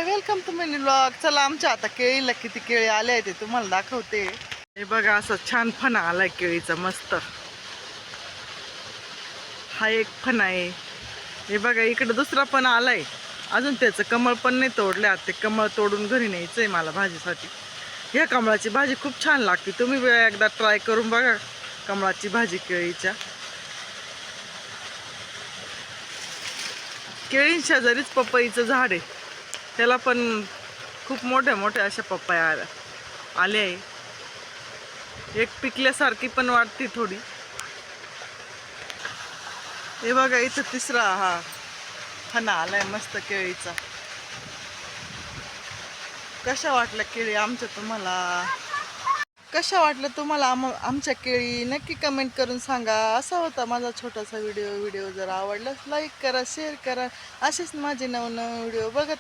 High, welcome to mini vlog. चला, आमच्या आता केळीला किती केळी आले ते तुम्हाला दाखवते. हे बघा, असं छान फणा आलाय केळीचा मस्त. हा एक फणा आहे. हे बघा, इकडे दुसरा पण आलाय. अजून त्याचं कमळ पण नाही तोडले. आता ते कमळ तोडून घरी न्यायचंय मला भाजीसाठी. ह्या कमळाची भाजी खूप छान लागते. तुम्ही एकदा ट्राय करून बघा कमळाची भाजी केळीच्या. केळी शेजारीच पपईचं झाड आहे. त्याला पण खूप मोठ्या मोठ्या अशा पपया आले आहे. एक पिकल्यासारखी पण वाटते थोडी. हे बघा, इथं तिसरा हा फणा आलाय मस्त केळीचा. कशा वाटल्या केळी आमच्या तुम्हाला? कशा वाटलं तुम्हाला आमच्या केळी? नक्की कमेंट करून सांगा. असा होता माझा छोटासा व्हिडिओ. जर आवडला लाईक करा, शेअर करा. असेच माझे नवनवीन व्हिडिओ बघत